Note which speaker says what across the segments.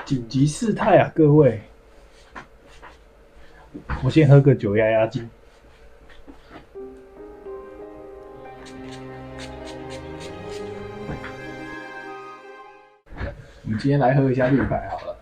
Speaker 1: 紧急事态啊，各位！我先喝个酒压压惊。我们今天来喝一下绿牌好了，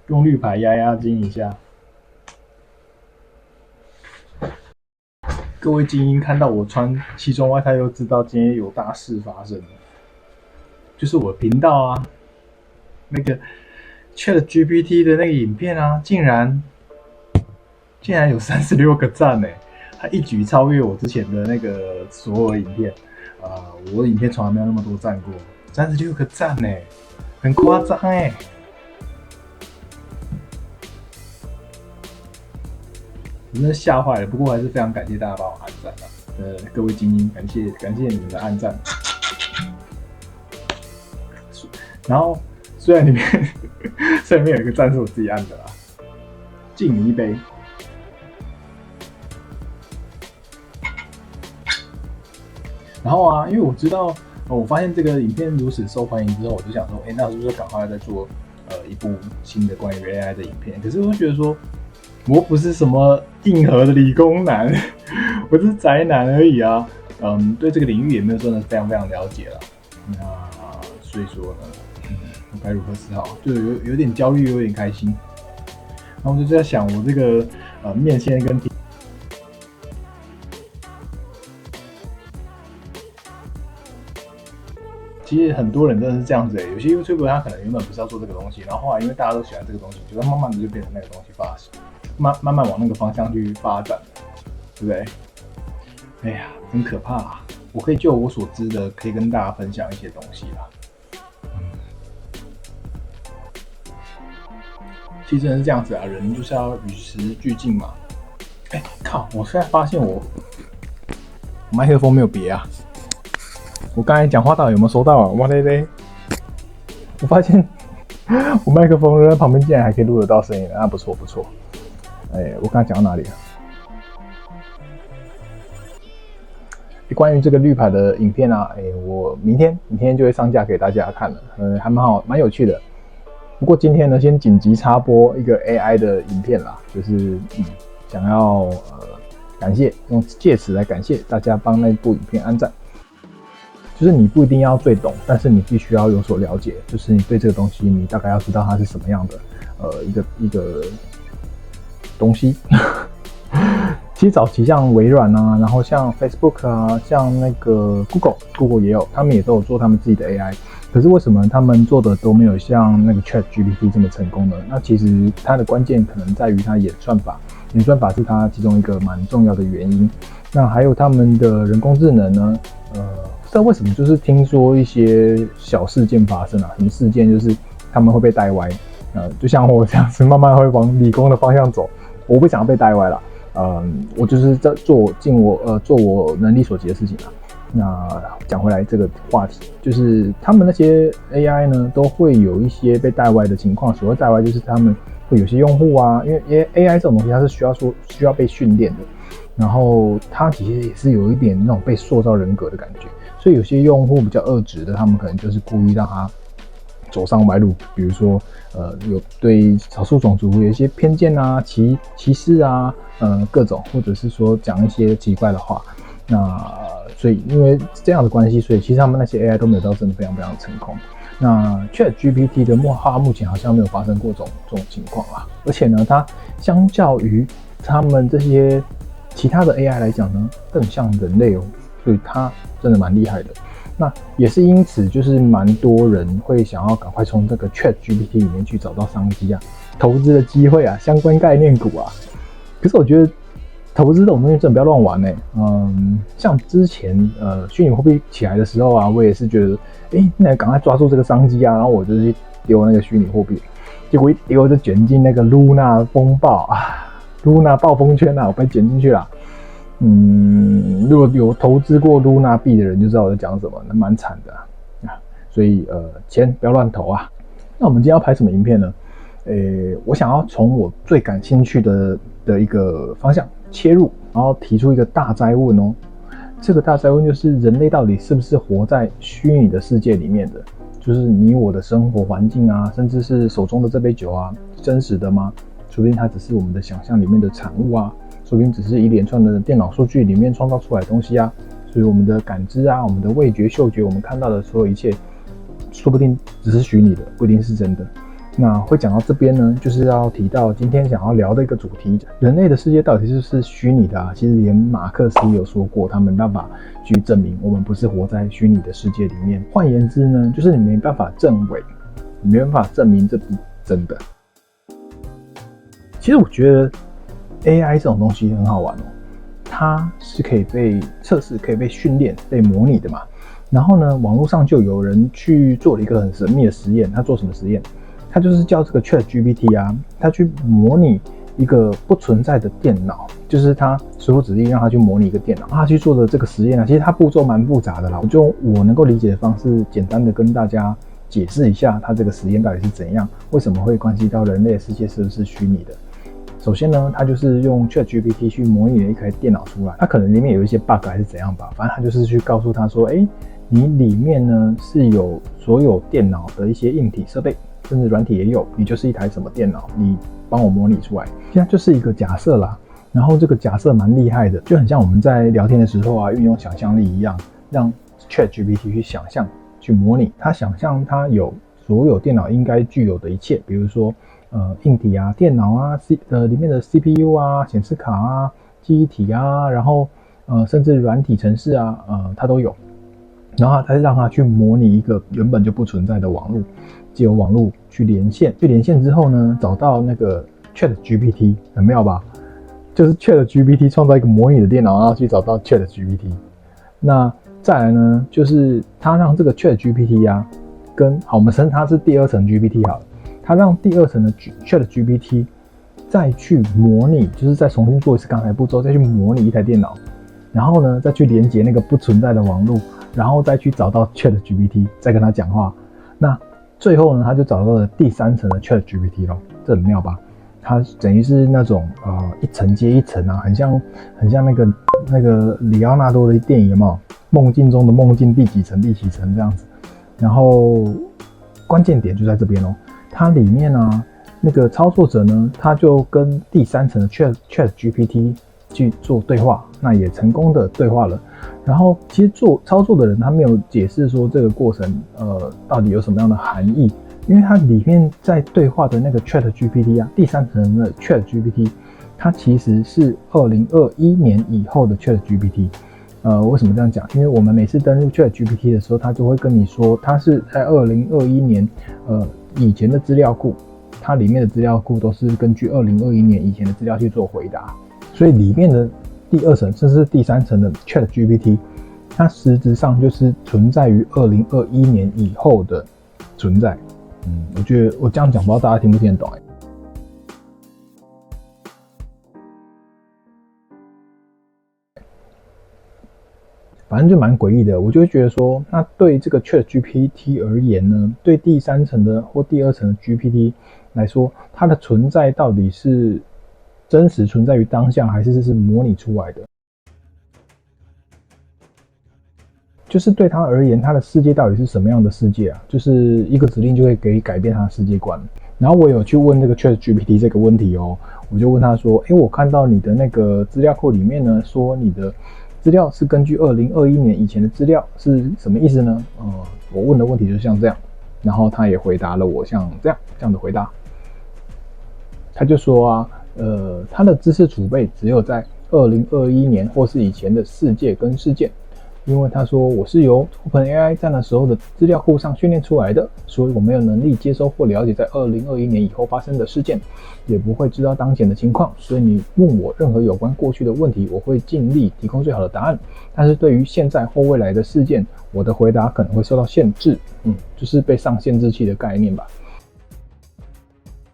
Speaker 1: 用绿牌压压惊一下。各位精英看到我穿西装外套，又知道今天有大事发生了，就是我频道啊，那个 ChatGPT 的那个影片啊，竟然有36个赞诶，它一举超越我之前的那个所有的影片我的影片从来没有那么多赞过，36个赞诶，很夸张诶。我真的吓坏了，不过还是非常感谢大家帮我按赞啊！各位精英，感谢你们的按赞。然后虽然里面有一个赞是我自己按的啦，敬你一杯。然后啊，因为我知道，我发现这个影片如此受欢迎之后，我就想说，那是不是赶快再做一部新的关于 AI 的影片？可是我就觉得说，我不是什么硬核的理工男，我只是宅男而已啊。对这个领域也没有真的非常了解了。那所以说呢，我该如何是好？就有点焦虑，有点开心。然后我就在想，我这个面线跟其实很多人真的是这样子有些 YouTuber 他可能原本不是要做这个东西，然后后来因为大家都喜欢这个东西，就慢慢的就变成那个东西慢慢往那个方向去发展，对不对？哎呀，很可怕啊！我可以就我所知的，可以跟大家分享一些东西啦。其实真的是这样子啊，人就是要与时俱进嘛。靠！我现在发现我麦克风没有别啊。我刚才讲话到底有没有收到啊？哇嘞嘞！我发现我麦克风在旁边竟然还可以录得到声音，不错。我刚才讲到哪里了？关于这个绿牌的影片啊，我明天就会上架给大家看了，还蛮有趣的。不过今天呢，先紧急插播一个 AI 的影片啦，就是想要借此来感谢大家帮那部影片按赞。就是你不一定要最懂，但是你必须要有所了解，就是你对这个东西，你大概要知道它是什么样的一个东西。其实早期像微软啊，然后像 Facebook 啊，像那个 Google 也有，他们也都有做他们自己的 AI。可是为什么他们做的都没有像那个 ChatGPT 这么成功呢？那其实它的关键可能在于它演算法是它其中一个蛮重要的原因。那还有他们的人工智能呢？不知道为什么，就是听说一些小事件发生什么事件就是他们会被带歪，就像我这样子，慢慢会往理工的方向走。我不想要被带歪啦，我就是在做我能力所及的事情啦。那讲回来这个话题，就是他们那些 AI 呢，都会有一些被带歪的情况。所谓带歪，就是他们会有些用户啊，因为 AI 这种东西它是需要被训练的，然后它其实也是有一点那种被塑造人格的感觉。所以有些用户比较恶质的，他们可能就是故意让他走上歪路，比如说有对少数种族有一些偏见啊、歧视啊，各种，或者是说讲一些奇怪的话。那所以因为这样的关系，所以其实他们那些 AI 都没有到真的非常成功。那 ChatGPT 的目前好像没有发生过这种情况啦，而且呢，它相较于他们这些其他的 AI 来讲呢，更像人类哦。所以它真的蛮厉害的，那也是因此，就是蛮多人会想要赶快从这个 ChatGPT 里面去找到商机啊、投资的机会啊、相关概念股啊。可是我觉得投资这种东西真的不要乱玩像之前虚拟货币起来的时候啊，我也是觉得，那赶快抓住这个商机啊，然后我就去丢那个虚拟货币，结果一丢就卷进那个 Luna 风暴，Luna 暴风圈啊，我被卷进去了。如果有投资过 Luna 币的人就知道我在讲什么，那蛮惨的所以钱不要乱投啊。那我们今天要拍什么影片呢？我想要从我最感兴趣的一个方向切入，然后提出一个大哉问哦。这个大哉问就是人类到底是不是活在虚拟的世界里面的？就是你我的生活环境啊，甚至是手中的这杯酒啊，真实的吗？说不定它只是我们的想象里面的产物啊，说不定只是一连串的电脑数据里面创造出来的东西啊。所以我们的感知啊，我们的味觉、嗅觉，我们看到的所有一切，说不定只是虚拟的，不一定是真的。那会讲到这边呢，就是要提到今天想要聊的一个主题：人类的世界到底是不是虚拟的啊？其实连马克思也有说过，他没办法去证明我们不是活在虚拟的世界里面。换言之呢，就是你没办法证伪，你没办法证明这不真的。其实我觉得 AI 这种东西很好玩哦，它是可以被测试、可以被训练、被模拟的嘛。然后呢，网络上就有人去做了一个很神秘的实验。他做什么实验？他就是叫这个 ChatGPT 啊，他去模拟一个不存在的电脑，就是他所有指令让他去模拟一个电脑。他去做的这个实验啊，其实他步骤蛮复杂的啦。我能够理解的方式，简单的跟大家解释一下，他这个实验到底是怎样，为什么会关系到人类的世界是不是虚拟的。首先呢，他就是用 ChatGPT 去模拟了一台电脑出来，它可能里面有一些 bug 还是怎样吧，反正他就是去告诉他说，你里面呢是有所有电脑的一些硬体设备，甚至软体也有，你就是一台什么电脑，你帮我模拟出来。现在就是一个假设啦，然后这个假设蛮厉害的，就很像我们在聊天的时候啊，运用想象力一样，让 ChatGPT 去想象、去模拟，他想象他有所有电脑应该具有的一切，比如说硬体啊、电脑啊、里面的 CPU 啊、显示卡啊、记忆体啊，然后甚至软体程式啊，它都有。然后再让它去模拟一个原本就不存在的网络，借由网络去连线，之后呢，找到那个 ChatGPT， 很妙吧？就是 ChatGPT 创造一个模拟的电脑，然后去找到 ChatGPT。那再来呢，就是他让这个 ChatGPT 啊，我们称它是第二层 GPT 好了，他让第二层的 ChatGPT 再去模拟，就是再重新做一次刚才步骤，再去模拟一台电脑，然后呢，再去连接那个不存在的网络。然后再去找到 ChatGPT， 再跟他讲话。那最后呢，他就找到了第三层的 ChatGPT 咯，这很妙吧？它等于是那种一层接一层啊，很像那个里奥纳多的电影有没有？梦境中的梦境第几层这样子。然后关键点就在这边哦，它里面啊那个操作者呢，他就跟第三层的 ChatGPT 去做对话，那也成功的对话了。然后其实操作的人他没有解释说这个过程到底有什么样的含义，因为它里面在对话的那个 ChatGPT 啊，第三层的 ChatGPT， 它其实是2021年以后的 ChatGPT。为什么这样讲？因为我们每次登录 ChatGPT 的时候，它就会跟你说它是在2021年以前的资料库，它里面的资料库都是根据2021年以前的资料去做回答，所以里面的第二层甚至是第三层的 ChatGPT， 它实质上就是存在于2021年以后的存在。我觉得我这样讲不知道大家听不听得懂。反正就蛮诡异的，我就会觉得说，那对这个 ChatGPT 而言呢，对第三层的或第二层的 GPT 来说，它的存在到底是真实存在于当下，还是模拟出来的？就是对他而言，他的世界到底是什么样的世界啊？就是一个指令就可以改变他的世界观。然后我有去问这个 ChatGPT 这个问题哦，我就问他说，我看到你的那个资料库里面呢，说你的资料是根据2021年以前的资料，是什么意思呢？我问的问题就像这样，然后他也回答了我像这样的回答。他就说啊，他的知识储备只有在2021年或是以前的世界跟事件。因为他说我是由 OpenAI 在那时候的资料库上训练出来的，所以我没有能力接收或了解在2021年以后发生的事件，也不会知道当前的情况，所以你问我任何有关过去的问题，我会尽力提供最好的答案。但是对于现在或未来的事件，我的回答可能会受到限制。就是被上限制器的概念吧。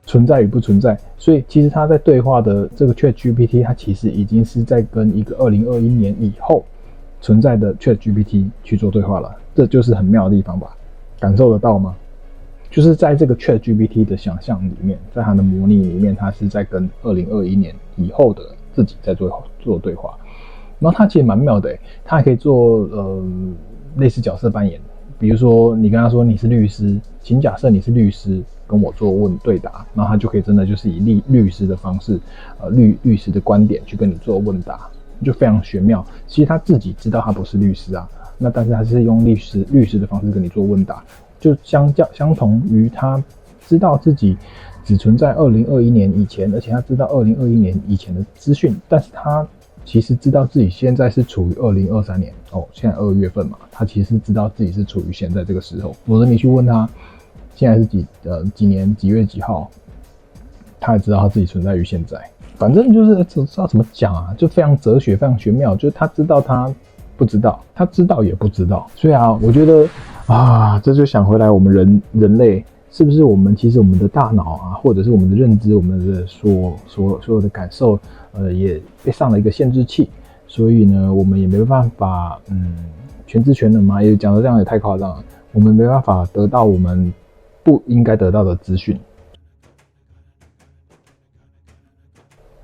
Speaker 1: 存在与不存在，所以其实他在对话的这个 ChatGPT， 它其实已经是在跟一个2021年以后存在的 ChatGPT 去做对话了，这就是很妙的地方吧？感受得到吗？就是在这个 ChatGPT 的想象里面，在它的模拟里面，它是在跟2021年以后的自己在做对话。然后它其实蛮妙的，它还可以做类似角色扮演，比如说你跟他说你是律师，请假设你是律师跟我做对答，然后他就可以真的就是以律师的方式，律师的观点去跟你做问答，就非常玄妙。其实他自己知道他不是律师啊，那但是他是用律师的方式跟你做问答，就相同于他知道自己只存在2021年以前，而且他知道2021年以前的资讯，但是他其实知道自己现在是处于2023年哦，现在2月份嘛，他其实知道自己是处于现在这个时候。否则你去问他现在是几年几月几号，他也知道他自己存在于现在。反正就是知道怎么讲啊，就非常哲学，非常玄妙。就是他知道他不知道，他知道也不知道。所以啊，我觉得啊，这就想回来我们人类。是不是其实我们的大脑啊，或者是我们的认知，我们的所有的感受，也被上了一个限制器，所以呢，我们也没办法，全知全能嘛，也讲的这样也太夸张了，我们没办法得到我们不应该得到的资讯，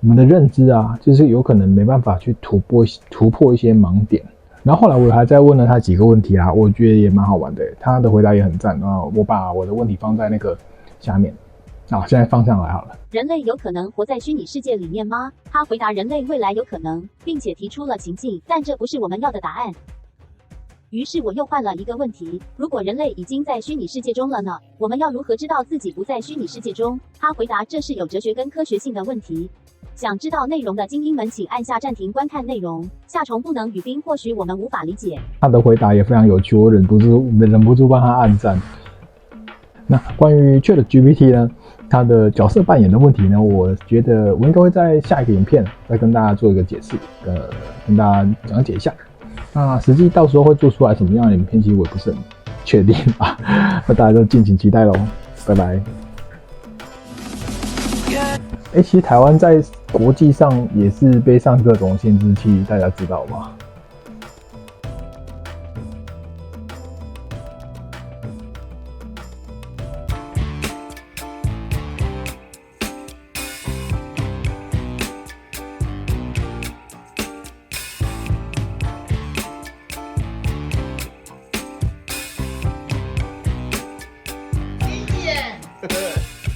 Speaker 1: 我们的认知啊，就是有可能没办法去突破一些盲点。然后后来我还在问了他几个问题啊，我觉得也蛮好玩的，他的回答也很赞啊。我把我的问题放在那个下面，好，现在放上来好了。
Speaker 2: 人类有可能活在虚拟世界里面吗？他回答人类未来有可能，并且提出了情境，但这不是我们要的答案。于是我又换了一个问题：如果人类已经在虚拟世界中了呢？我们要如何知道自己不在虚拟世界中？他回答这是有哲学跟科学性的问题。想知道内容的精英们，请按下暂停观看内容。夏虫不能语冰，或许我们无法理解。
Speaker 1: 他的回答也非常有趣，我忍不住帮他按赞。那关于 ChatGPT 呢，它的角色扮演的问题呢，我觉得我应该会在下一个影片再跟大家做一个解释，跟大家讲解一下。那实际到时候会做出来什么样的影片，其实我也不是很确定啊。那大家就敬请期待咯，拜拜。其实台湾在国际上也是背上各种限制器，大家知道吗？
Speaker 3: 谢谢。